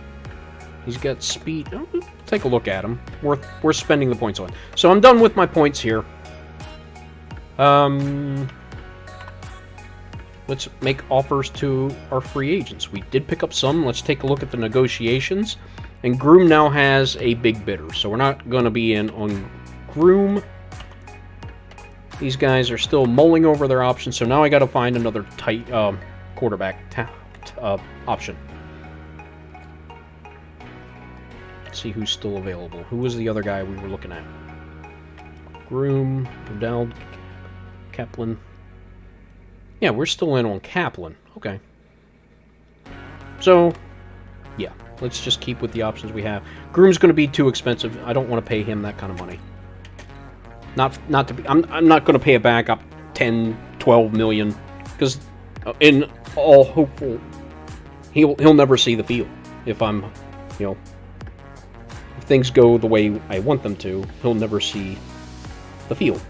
He's got speed. Oh, take a look at him. Worth spending the points on. So I'm done with my points here. Let's make offers to our free agents. We did pick up some. Let's take a look at the negotiations. And Groom now has a big bidder, so we're not going to be in on Groom. These guys are still mulling over their options, so now I got to find another tight quarterback option. Let's see who's still available. Who was the other guy we were looking at? Groom, Odell, Kaplan. Yeah, we're still in on Kaplan. Okay. So, yeah, let's just keep with the options we have. Groom's going to be too expensive. I don't want to pay him that kind of money. Not to be. I'm not going to pay it back up 10, 12 million because in all hopeful, he'll never see the field. If I'm, you know, if things go the way I want them to, he'll never see the field.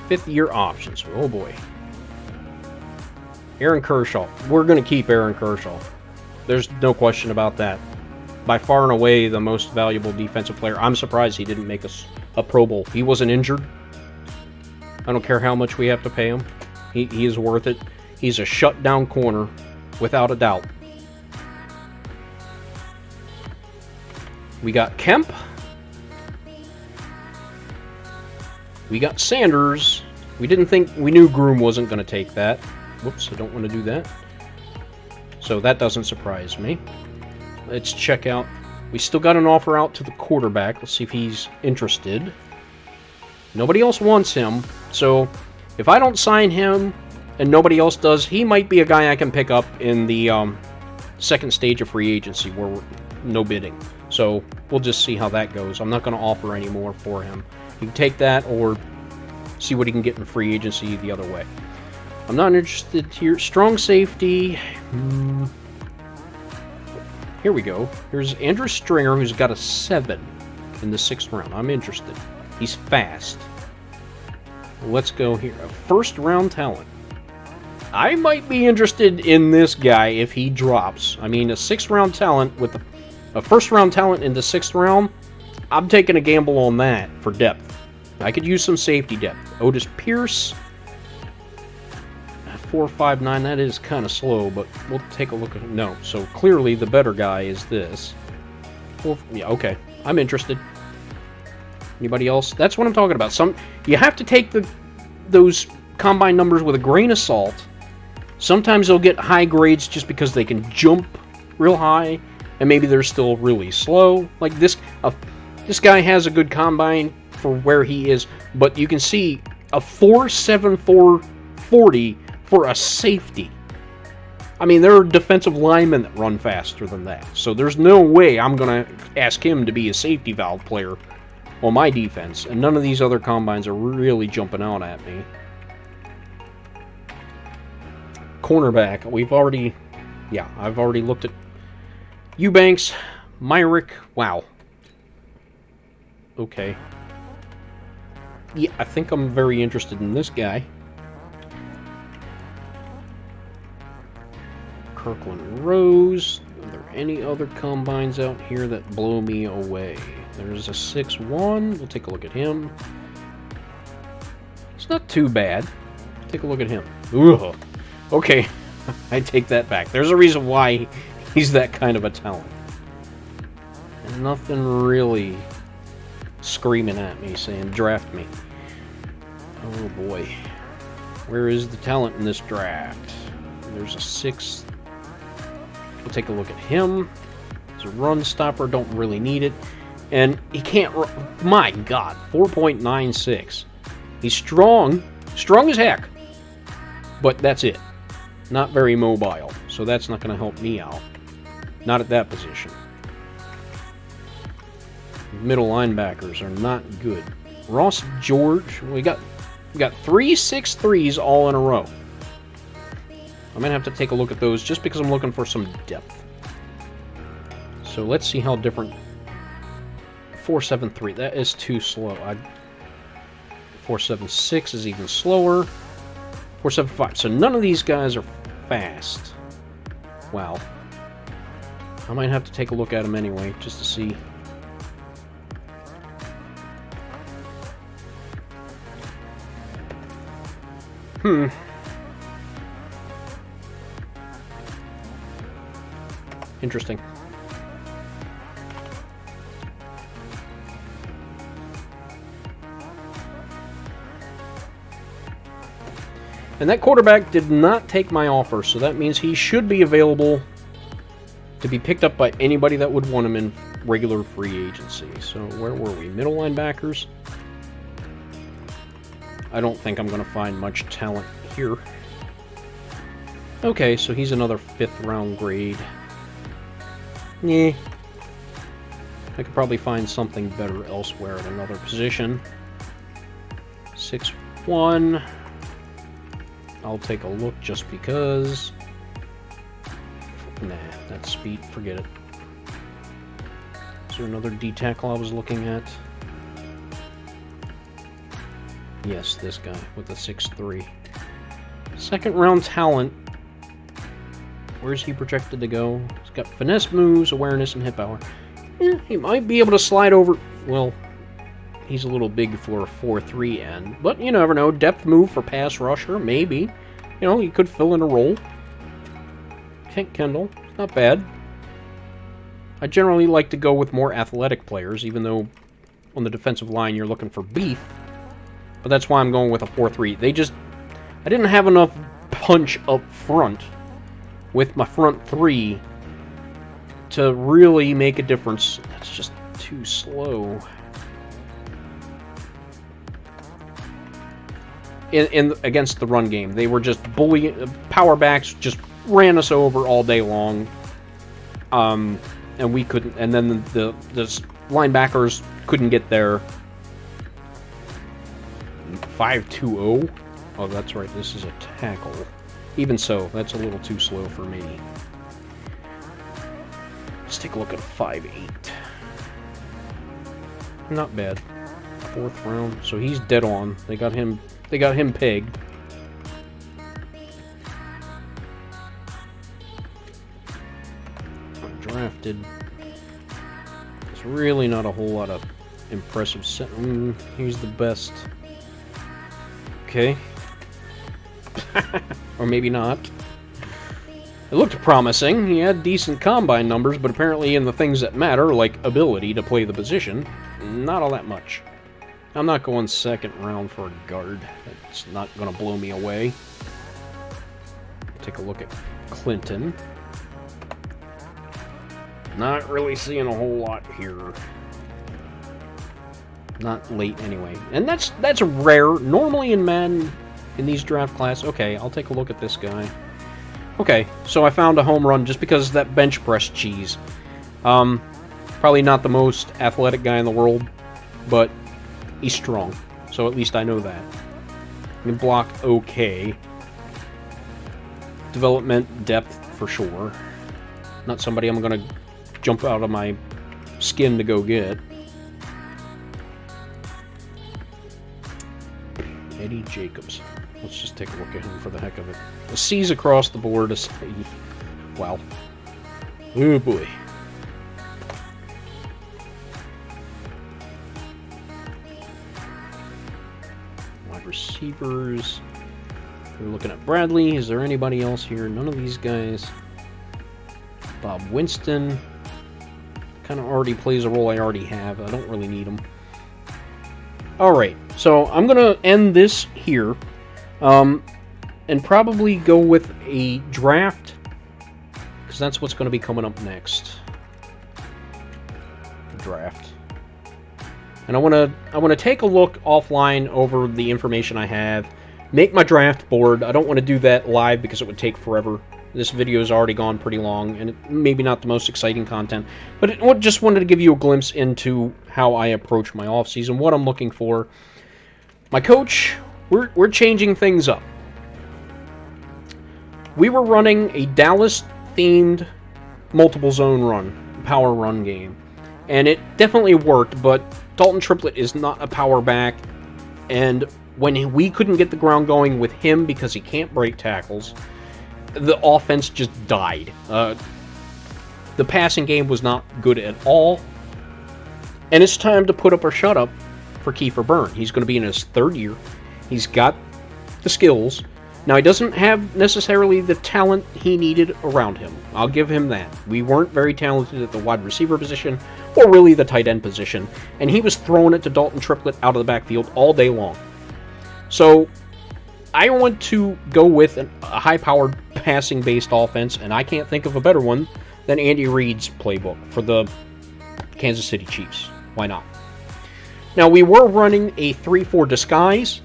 Fifth-year options. Oh boy. Aaron Kershaw. We're going to keep Aaron Kershaw. There's no question about that. By far and away the most valuable defensive player. I'm surprised he didn't make a Pro Bowl. He wasn't injured. I don't care how much we have to pay him. He is worth it. He's a shutdown corner, without a doubt. We got Kemp. We got Sanders. We knew Groom wasn't going to take that. Whoops, I don't want to do that. So that doesn't surprise me. Let's check out. We still got an offer out to the quarterback. Let's see if he's interested. Nobody else wants him. So if I don't sign him and nobody else does, he might be a guy I can pick up in the second stage of free agency where we're no bidding. So we'll just see how that goes. I'm not going to offer any more for him. He can take that or see what he can get in free agency the other way. I'm not interested here. Strong safety. Here we go. Here's Andrew Stringer, who's got a 7 in the 6th round. I'm interested. He's fast. Let's go here. A first-round talent. I might be interested in this guy if he drops. I mean, a 6th-round talent with a first-round talent in the 6th round, I'm taking a gamble on that for depth. I could use some safety depth. Otis Pierce. 4.59, that is kind of slow, but we'll take a look at it. No, so clearly the better guy is this. Yeah, okay. I'm interested. Anybody else? That's what I'm talking about. You have to take those combine numbers with a grain of salt. Sometimes they'll get high grades just because they can jump real high, and maybe they're still really slow. Like this guy has a good combine for where he is, but you can see a 4.74 40 for a safety. I mean, there are defensive linemen that run faster than that. So there's no way I'm going to ask him to be a safety valve player on my defense. And none of these other combines are really jumping out at me. Cornerback. I've already looked at Eubanks, Myrick. Wow. Okay. Yeah, I think I'm very interested in this guy. Kirkland Rose. Are there any other combines out here that blow me away? There's a 6'1". We'll take a look at him. It's not too bad. Take a look at him. Ugh. Okay, I take that back. There's a reason why he's that kind of a talent. And nothing really screaming at me saying, draft me. Oh boy. Where is the talent in this draft? There's a 6. We'll take a look at him. He's a run stopper, don't really need it. And he can't run. My God, 4.96. He's strong. Strong as heck. But that's it. Not very mobile. So that's not going to help me out. Not at that position. Middle linebackers are not good. Ross George. We got 3 6'3s all in a row. I'm going to have to take a look at those just because I'm looking for some depth. So let's see how different... 4.73. That is too slow. 476 is even slower. 475. So none of these guys are fast. Wow. I might have to take a look at them anyway, just to see. Interesting. And that quarterback did not take my offer, so that means he should be available to be picked up by anybody that would want him in regular free agency. So where were we? Middle linebackers? I don't think I'm going to find much talent here. Okay, so he's another 5th round grade. Yeah. I could probably find something better elsewhere at another position. 6'1". I'll take a look just because. Nah, that's speed. Forget it. Is there another D-tackle I was looking at? Yes, this guy with the 6'3". 2nd round talent. Where's he projected to go? He's got finesse moves, awareness, and hip power. He might be able to slide over. Well, he's a little big for a 4'3" end, but you never know. Depth move for pass rusher, maybe. You know, he could fill in a role. Kent Kendall, not bad. I generally like to go with more athletic players, even though on the defensive line you're looking for beef. But that's why I'm going with a 4'3". I didn't have enough punch up front with my front 3 to really make a difference. That's just too slow. In against the run game, they were just bullying. Power backs just ran us over all day long, and we couldn't. And then the linebackers couldn't get there. 5.20. Oh, that's right. This is a tackle. Even so, that's a little too slow for me. Let's take a look at 5'8". Not bad. 4th round. So he's dead on. They got him pegged. Undrafted. There's really not a whole lot of impressive set. He's the best. Okay. Or maybe not. It looked promising. He had decent combine numbers, but apparently in the things that matter, like ability to play the position, not all that much. I'm not going 2nd round for a guard. That's not going to blow me away. Take a look at Clinton. Not really seeing a whole lot here. Not late anyway. And that's rare. Normally in Madden, in these draft class, okay, I'll take a look at this guy. Okay, so I found a home run just because of that bench press cheese. Probably not the most athletic guy in the world, but he's strong. So at least I know that. He can block okay. Development, depth, for sure. Not somebody I'm going to jump out of my skin to go get. Eddie Jacobs. Let's just take a look at him for the heck of it. The C's across the board. Wow. Oh boy. Wide receivers. We're looking at Bradley. Is there anybody else here? None of these guys. Bob Winston. Kind of already plays a role I already have. I don't really need him. Alright, so I'm going to end this here. And probably go with a draft, because that's what's going to be coming up next. The draft. And I want to take a look offline over the information I have, make my draft board. I don't want to do that live because it would take forever. This video has already gone pretty long, and maybe not the most exciting content, but just wanted to give you a glimpse into how I approach my offseason, what I'm looking for. My coach, we're changing things up. We were running a Dallas-themed multiple zone run, power run game, and it definitely worked, but Dalton Triplett is not a power back. And when we couldn't get the ground going with him because he can't break tackles, the offense just died. The passing game was not good at all. And it's time to put up or shut up for Kiefer Byrne. He's going to be in his 3rd year. He's got the skills. Now, he doesn't have necessarily the talent he needed around him. I'll give him that. We weren't very talented at the wide receiver position, or really the tight end position, and he was throwing it to Dalton Triplett out of the backfield all day long. So, I want to go with a high-powered, passing-based offense, and I can't think of a better one than Andy Reid's playbook for the Kansas City Chiefs. Why not? Now, we were running a 3-4 disguise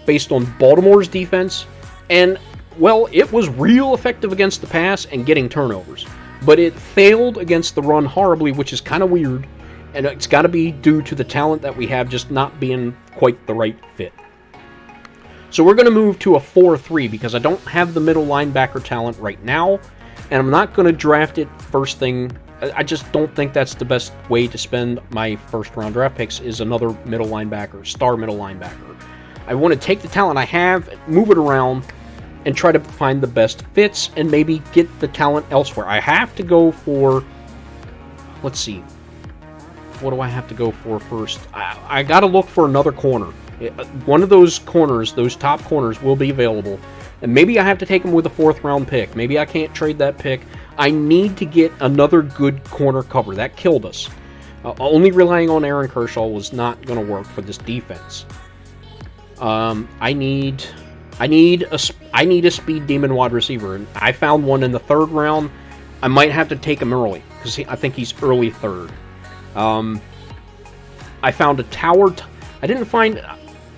based on Baltimore's defense, and, well, it was real effective against the pass and getting turnovers. But it failed against the run horribly, which is kind of weird, and it's got to be due to the talent that we have just not being quite the right fit. So we're going to move to a 4-3 because I don't have the middle linebacker talent right now, and I'm not going to draft it first thing. I just don't think that's the best way to spend my first-round draft picks is another middle linebacker, star middle linebacker. I want to take the talent I have, move it around, and try to find the best fits and maybe get the talent elsewhere. I have to go for, let's see, what do I have to go for first? I got to look for another corner. One of those corners, those top corners, will be available. And maybe I have to take them with a 4th-round pick. Maybe I can't trade that pick. I need to get another good corner cover. That killed us. Only relying on Aaron Kershaw was not going to work for this defense. I need a speed demon wide receiver, and I found one in the 3rd round. I might have to take him early because I think he's early 3rd. I found a tower. I didn't find.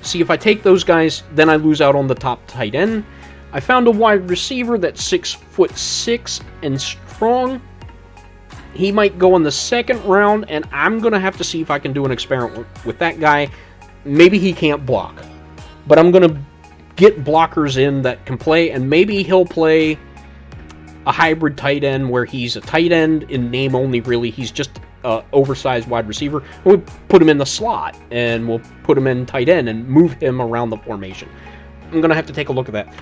See, if I take those guys, then I lose out on the top tight end. I found a wide receiver that's 6'6" and strong. He might go in the 2nd round, and I'm gonna have to see if I can do an experiment with that guy. Maybe he can't block, but I'm gonna get blockers in that can play, and maybe he'll play a hybrid tight end where he's a tight end in name only, really. He's just an oversized wide receiver. We'll put him in the slot, and we'll put him in tight end and move him around the formation. I'm going to have to take a look at that.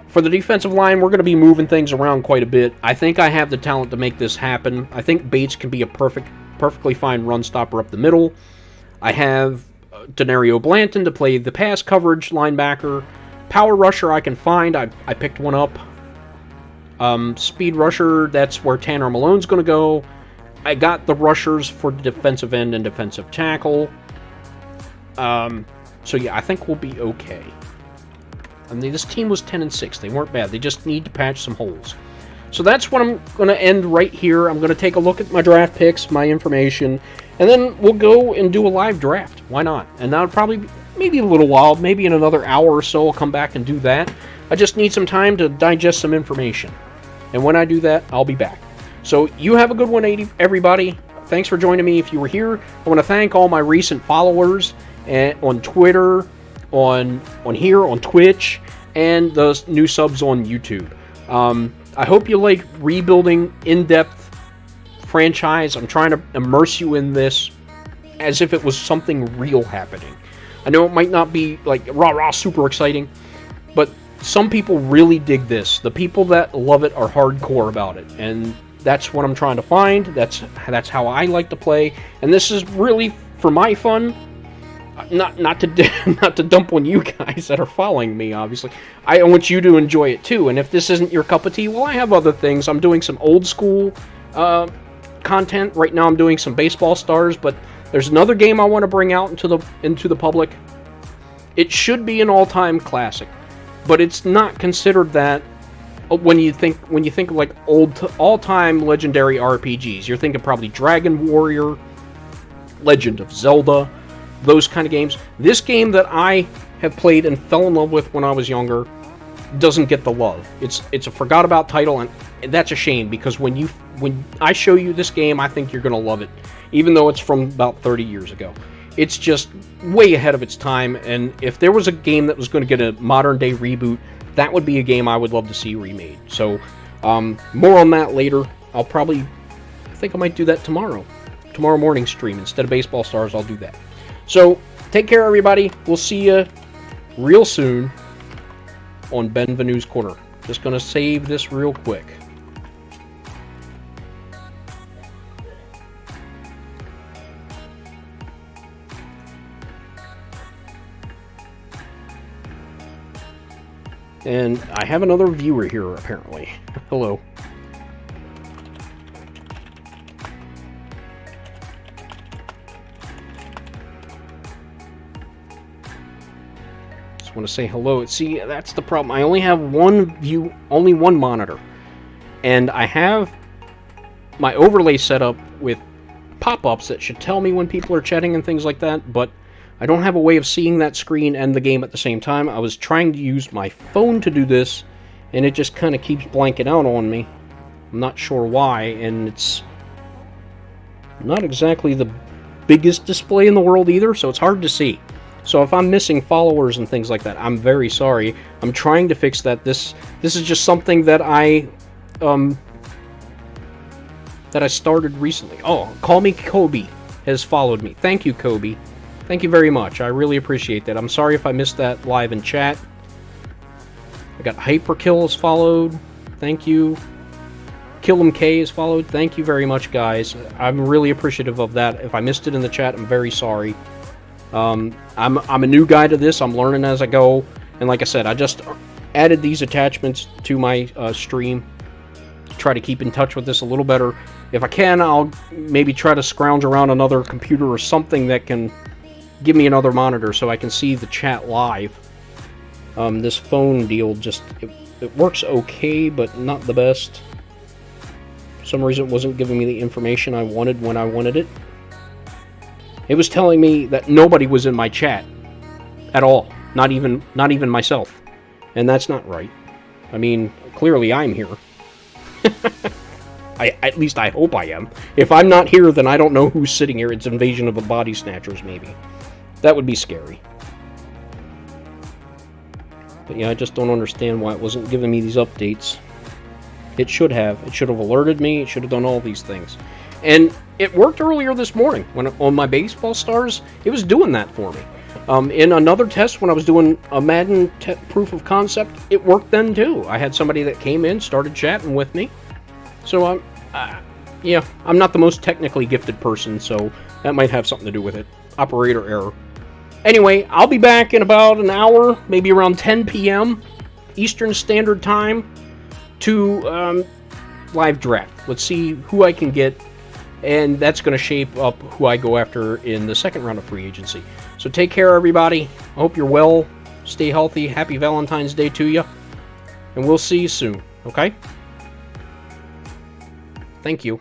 For the defensive line, we're going to be moving things around quite a bit. I think I have the talent to make this happen. I think Bates can be a perfectly fine run stopper up the middle. I have Denario Blanton to play the pass coverage linebacker. Power rusher I can find. I picked one up. Speed rusher, that's where Tanner Malone's going to go. I got the rushers for the defensive end and defensive tackle. So yeah, I think we'll be okay. I mean, this team was 10-6. They weren't bad. They just need to patch some holes. So that's what I'm going to end right here. I'm going to take a look at my draft picks, my information, and then we'll go and do a live draft. Why not? And that'll probably be maybe a little while, maybe in another hour or so I'll come back and do that. I just need some time to digest some information. And when I do that, I'll be back. So you have a good one, everybody. Thanks for joining me if you were here. I want to thank all my recent followers on Twitter, on here, on Twitch, and the new subs on YouTube. I hope you like rebuilding in-depth franchise. I'm trying to immerse you in this as if it was something real happening. I know it might not be like rah-rah super exciting, but some people really dig this. The people that love it are hardcore about it, and that's what I'm trying to find. That's how I like to play, and this is really for my fun. Not to dump on you guys that are following me, obviously. I want you to enjoy it too, and if this isn't your cup of tea, well, I have other things. I'm doing some old school content. Right now I'm doing some baseball stars, but there's another game I want to bring out into the public. It should be an all-time classic, but it's not considered that when you think of like all-time legendary RPGs. You're thinking probably Dragon Warrior, Legend of Zelda, those kind of games. This game that I have played and fell in love with when I was younger doesn't get the love. It's a forgot about title, and that's a shame, because when I show you this game, I think you're going to love it, even though it's from about 30 years ago. It's just way ahead of its time, and if there was a game that was going to get a modern day reboot, that would be a game I would love to see remade. So more on that later. I think I might do that tomorrow morning stream. Instead of Baseball Stars, I'll do that. So take care, everybody. We'll see you real soon on Ben Venue's Corner. Just going to save this real quick. And I have another viewer here, apparently. Hello. Just want to say hello. See, that's the problem. I only have one view, only one monitor. And I have my overlay set up with pop-ups that should tell me when people are chatting and things like that, but I don't have a way of seeing that screen and the game at the same time. I was trying to use my phone to do this, and it just kind of keeps blanking out on me. I'm not sure why, and it's not exactly the biggest display in the world either, so it's hard to see. So if I'm missing followers and things like that, I'm very sorry. I'm trying to fix that. This is just something that I started recently. Oh, Call Me Kobe has followed me. Thank you, Kobe. Thank you very much. I really appreciate that. I'm sorry if I missed that live in chat. I got Hyperkill is followed. Thank you. Kill'em K is followed. Thank you very much, guys. I'm really appreciative of that. If I missed it in the chat, I'm very sorry. I'm a new guy to this. I'm learning as I go. And like I said, I just added these attachments to my stream. Try to keep in touch with this a little better. If I can, I'll maybe try to scrounge around another computer or something that can give me another monitor so I can see the chat live. This phone deal just, it works okay, but not the best. For some reason it wasn't giving me the information I wanted when I wanted it. It was telling me that nobody was in my chat at all, not even myself. And that's not right. I mean, clearly I'm here. At least I hope I am. If I'm not here, then I don't know who's sitting here. It's Invasion of the Body Snatchers, maybe. That would be scary. But yeah, I just don't understand why it wasn't giving me these updates. It should have. It should have alerted me. It should have done all these things. And it worked earlier this morning. When on my baseball stars, it was doing that for me. In another test, when I was doing a Madden proof of concept, it worked then too. I had somebody that came in, started chatting with me. So, yeah, I'm not the most technically gifted person, so that might have something to do with it. Operator error. Anyway, I'll be back in about an hour, maybe around 10 p.m. Eastern Standard Time to live draft. Let's see who I can get, and that's going to shape up who I go after in the second round of free agency. So take care, everybody. I hope you're well. Stay healthy. Happy Valentine's Day to you. And we'll see you soon, okay? Thank you.